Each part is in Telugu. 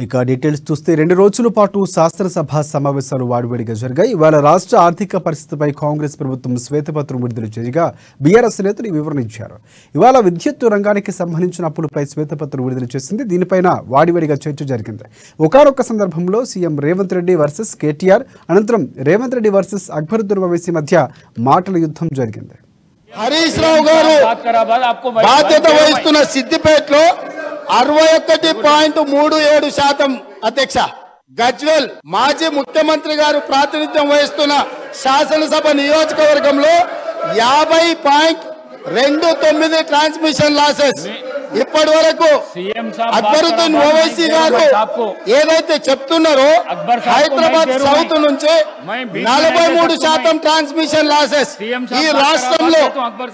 ఇక డీటెయిల్స్ చూస్తే 2 రోజుల పాటు శాసనసభ సమావేశాలు వాడివేడిగా జరిగాయి. ఇవాళ రాష్ట్ర ఆర్థిక పరిస్థితిపై కాంగ్రెస్ ప్రభుత్వం శ్వేతపత్రం విడుదల చేయగా బీఆర్ఎస్ నేతలు వివరణ ఇచ్చారు. ఇవాళ విద్యుత్ రంగానికి సంబంధించిన అప్పులపై శ్వేతపత్రం విడుదల చేసింది. దీనిపైన వాడివేడిగా చర్చ జరిగింది. ఒకానొక సందర్భంలో సీఎం రేవంత్ రెడ్డి వర్సెస్ కేటీఆర్, అనంతరం రేవంత్ రెడ్డి వర్సెస్ అక్బరుద్దీన్ ఓవైసీ మధ్య మాటల యుద్ధం జరిగింది. హరీష్ రావు గారు బాధ్యత వహిస్తున్న సిద్దిపేటలో 61.37% అధ్యక్ష, గజ్వేల్ మాజీ ముఖ్యమంత్రి గారు ప్రాతినిధ్యం వహిస్తున్న శాసనసభ నియోజకవర్గంలో 50.29 ట్రాన్స్మిషన్ లాసెస్. ఇప్పటి వరకు అక్బరుద్దీన్ ఓవైసీ గారు ఏదైతే చెప్తున్నారో హైదరాబాద్ సౌత్ నుంచి 43% ట్రాన్స్మిషన్ లాసెస్. ఈ రాష్ట్రంలో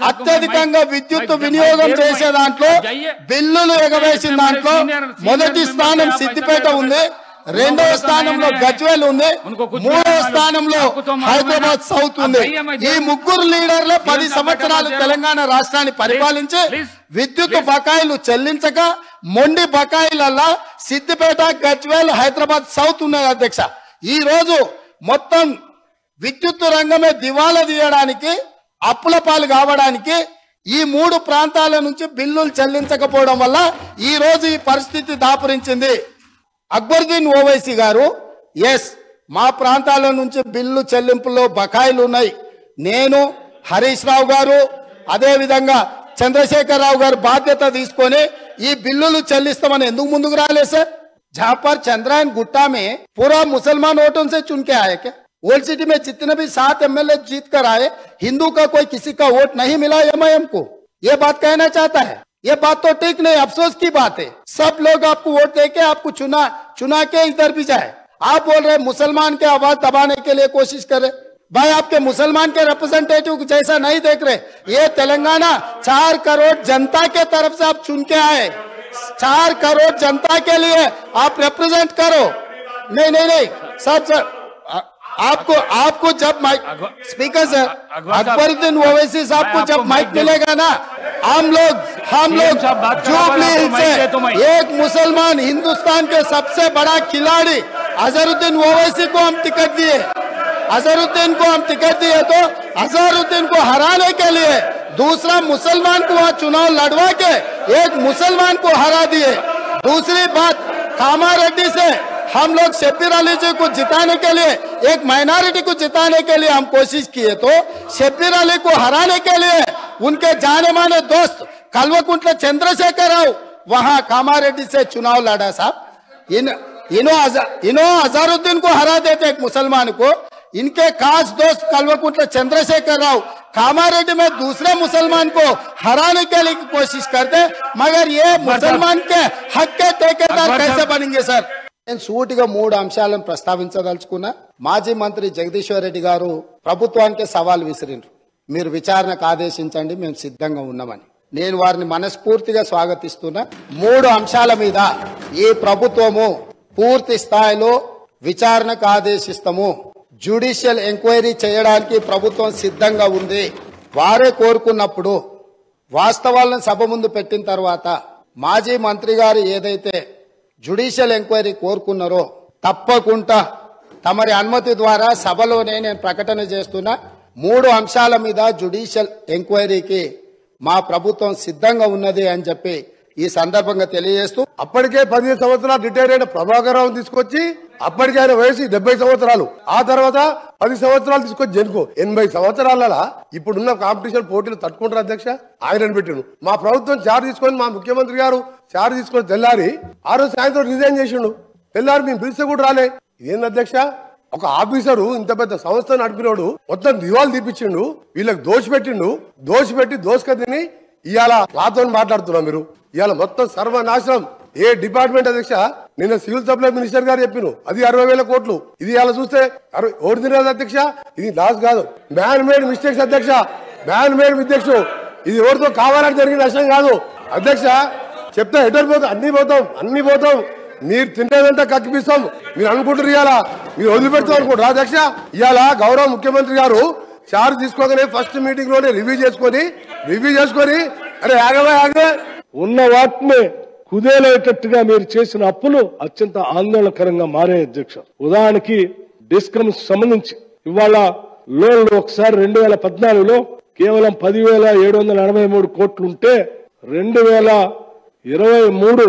అత్యధికంగా విద్యుత్ వినియోగం చేసే దాంట్లో, బిల్లులు ఎగవేసిన దాంట్లో మొదటి స్థానం సిద్దిపేట ఉంది, రెండవ స్థానంలో గజ్వేల్ ఉంది, మూడవ స్థానంలో హైదరాబాద్ సౌత్ ఉంది. ఈ ముగ్గురు లీడర్లు 10 సంవత్సరాలు తెలంగాణ రాష్ట్రాన్ని పరిపాలించి విద్యుత్ బకాయిలు చెల్లించక మొండి బకాయిలల్లా సిద్దిపేట, గజ్వేల్, హైదరాబాద్ సౌత్ ఉన్నది అధ్యక్ష. ఈ రోజు మొత్తం విద్యుత్ రంగమే దివాలా తీయడానికి, అప్పుల పాలు కావడానికి ఈ 3 ప్రాంతాల నుంచి బిల్లులు చెల్లించకపోవడం వల్ల ఈ రోజు ఈ పరిస్థితి దాపురించింది. అక్బరుద్దీన్ ఓవైసీ గారు మా ప్రాంతాల నుంచి బిల్లు చెల్లింపులో బకాయిలు ఉన్నాయి, నేను హరీష్ రావు గారు అదేవిధంగా చంద్రశేఖర్ రావు గారు బాధ్యత తీసుకొని ఈ బిల్లులు చెల్లిస్తామని ఎందుకు ముందుకు రాలేదు సార్? जहां पर चंद्रायन गुट्टा में पूरा मुसलमान वोटों से चुन के आए क्या? ओल्ड सिटी में जितने भी 7 एमएलए जीत कर आए, हिंदू का कोई किसी का वोट नहीं मिला एमआईएम को, ये बात कहना चाहता है। ये बात तो ठीक नहीं, अफसोस की बात है। सब लोग आपको वोट देके आपको चुना के इधर भी जाए। आप बोल रहे मुसलमान के आवाज दबाने के लिए कोशिश कर रहे। भाई आपके मुसलमान के रिप्रेजेंटेटिव जैसा नहीं देख रहे। ये तेलंगाना 4 करोड़ जनता के तरफ से आप चुन के आए, 4 करोड़ जनता के लिए आप रिप्रेजेंट करो। नहीं सर आपको जब mike speaker sir Akbaruddin Owaisi sahab को जब माइक मिलेगा ना, हम लोग जुबली से एक मुसलमान हिंदुस्तान के सबसे बड़ा खिलाड़ी अजहरुद्दीन ओवैसी को हम टिकट दिए, अजहरुद्दीन को हम टिकट दिए तो अजहरुद्दीन को हराने के लिए दूसरा मुसलमान को वहां चुनाव लड़वा के एक मुसलमान को हरा दिए। दूसरी बात, कामारेड्डी से हम लोग शब्बीर अली जी को जिताने के लिए, एक माइनॉरिटी को जिताने के लिए हम कोशिश किए तो शब्बीर अली को हराने के लिए उनके जाने माने दोस्त कल्वकुंट्ला चंद्रशेखर राव वहां कामारेड्डी से चुनाव लड़ा साहब। इन्हों अजहरुद्दीन को हरा देते एक मुसलमान को, इनके खास दोस्त कल्वकुंट्ला चंद्रशेखर राव कामारेड्डी में दूसरे मुसलमान को हराने के लिए कोशिश करते, मगर ये मुसलमान के हक के ठेकेदार कैसे बनेंगे सर? నేను సూటిగా 3 అంశాలను ప్రస్తావించదలుచుకున్నా. మాజీ మంత్రి జగదీశ్వర్ రెడ్డి గారు ప్రభుత్వానికి సవాల్ విసిరిండ్రు, మీరు విచారణకు ఆదేశించండి, మేము సిద్ధంగా ఉన్నామని. నేను వారిని మనస్ఫూర్తిగా స్వాగతిస్తున్నా. 3 అంశాల మీద ఈ ప్రభుత్వము పూర్తి స్థాయిలో విచారణకు ఆదేశిస్తాము, జ్యుడిషియల్ ఎంక్వైరీ చేయడానికి ప్రభుత్వం సిద్ధంగా ఉంది. వారే కోరుకున్నప్పుడు వాస్తవాలను సభ ముందు పెట్టిన తర్వాత మాజీ మంత్రి గారు ఏదైతే జ్యుడిషియల్ ఎంక్వైరీ కోరుకున్నారో తప్పకుండా తమరి అనుమతి ద్వారా సభలోనే నేను ప్రకటన చేస్తున్నా. 3 అంశాల మీద జ్యుడిషియల్ ఎంక్వైరీకి మా ప్రభుత్వం సిద్ధంగా ఉన్నది అని చెప్పి ఈ సందర్భంగా తెలియజేస్తూ, అప్పటికే 15 సంవత్సరాలు రిటైర్ అయిన ప్రభాకర్ రావు తీసుకొచ్చి, అప్పటికే ఆయన వయసు 70 సంవత్సరాలు, ఆ తర్వాత 10 సంవత్సరాలు తీసుకొచ్చి జనుకో 80 సంవత్సరాల ఇప్పుడున్న కాంపిటీషన్ పోటీలు తట్టుకుంటారు అధ్యక్ష. ఆయనను పెట్టిండు. మా ప్రభుత్వం చార్జ్ తీసుకొని, మా ముఖ్యమంత్రి గారు చార్జ్ తీసుకొని తెల్లారి ఆ రోజు సాయంత్రం రిజైన్ చేసిండు. తెల్లారి మేము పిలిస్తే కూడా రాలే. ఏంది అధ్యక్ష, ఒక ఆఫీసరు ఇంత పెద్ద సంస్థ నడిపినోడు మొత్తం దివాలు తీపిచ్చిండు, వీళ్ళకి దోషపెట్టి దోషక తిని ఇవాళ రాతో మాట్లాడుతున్నాం. మీరు ఇవాళ మొత్తం సర్వనాశనం. ఏ డిపార్ట్మెంట్ అధ్యక్ష, నిన్న సివిల్ సప్లై మినిస్టర్ గారు చెప్పిను అది 60,000 కోట్లు. ఇది ఇలా చూస్తే ఓడిదిరాదు అధ్యక్ష. ఇది లాస్ కాదు, మ్యాన్ మేడ్ మిస్టేక్స్ అధ్యక్ష, మ్యాన్ మేడ్ మిస్టేక్స్. ఇది ఎవరితో కావాలని జరిగిన నష్టం కాదు అధ్యక్ష. చెప్తే ఎటర్ పోతాం, అన్ని పోతాం. మీరు తినేదంతా కక్కిపిస్తాం మీరు అనుకుంటారు. ఇవాళ మీరు వదిలిపెడతాం అనుకుంటారు అధ్యక్ష. ఇవాళ గౌరవ ముఖ్యమంత్రి గారు చార్జ్ తీసుకోగానే ఫస్ట్ మీటింగ్ లోనే రివ్యూ చేసుకొని అరే ఆగవే ఉన్న వాటిని కుదేలేటట్టుగా మీరు చేసిన అప్పులు అత్యంత ఆందోళనకరంగా మారే అధ్యక్ష. ఉదాహరణకి డిస్కమ్స్ సంబంధించి ఇవాళ లోన్లు ఒకసారి 2014లో కేవలం 10,783 కోట్లు ఉంటే 2023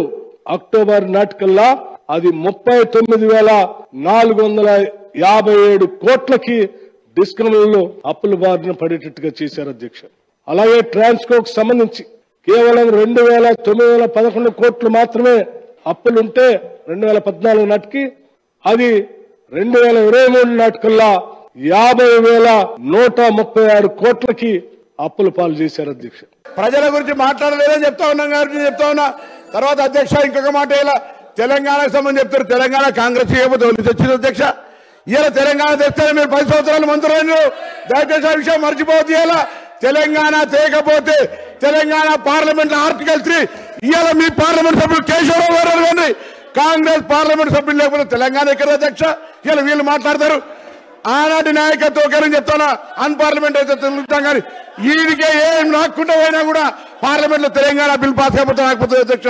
అక్టోబర్ నాటికల్లా అది 39,457 కోట్లకి డిస్కమ్లలో అప్పుల బారిన పడేటట్టుగా చేశారు అధ్యక్ష. అలాగే ట్రాన్స్కోకు సంబంధించి కేవలం 2,911 కోట్లు మాత్రమే అప్పులుంటే 2014 నాటికి అది 2023 నాటికల్లా 50,136 కోట్లకి అప్పుల పాలు చేశారు అధ్యక్ష. ప్రజల గురించి మాట్లాడలేదని చెప్తా ఉన్నాం కాబట్టి చెప్తా ఉన్నా. తర్వాత అధ్యక్ష ఇంకొక మాట ఇలా తెలంగాణకు సంబంధించి చెప్తారు. తెలంగాణ కాంగ్రెస్ చేయకపోతే వచ్చింది అధ్యక్ష. ఇలా తెలంగాణ తెస్తే మీరు 10 సంవత్సరాలు మంత్రులు దయచేసి ఆ విషయం మర్చిపోవద్దు. ఇలా తెలంగాణ తేకపోతే తెలంగాణ పార్లమెంట్ ఆర్టికల్ 3 ఇవాళ మీ పార్లమెంట్ సభ్యులు కేశవరావు గారు కానీ కాంగ్రెస్ పార్లమెంట్ సభ్యులు లేకపోతే తెలంగాణ ఎక్కడ అధ్యక్ష? ఇలా వీళ్ళు మాట్లాడతారు. ఆనాటి నాయకత్వం చెప్తానా అన్పార్లమెంట్ అయితే తెలుగుతాం కానీ వీడికే ఏం రాకుండా పోయినా కూడా పార్లమెంట్ లో తెలంగాణ బిల్ పాస్ అయిపోతే రాకపోతుంది అధ్యక్ష.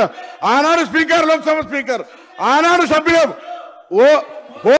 ఆనాడు స్పీకర్ లోక్సభ స్పీకర్ ఆనాడు సభ్యులు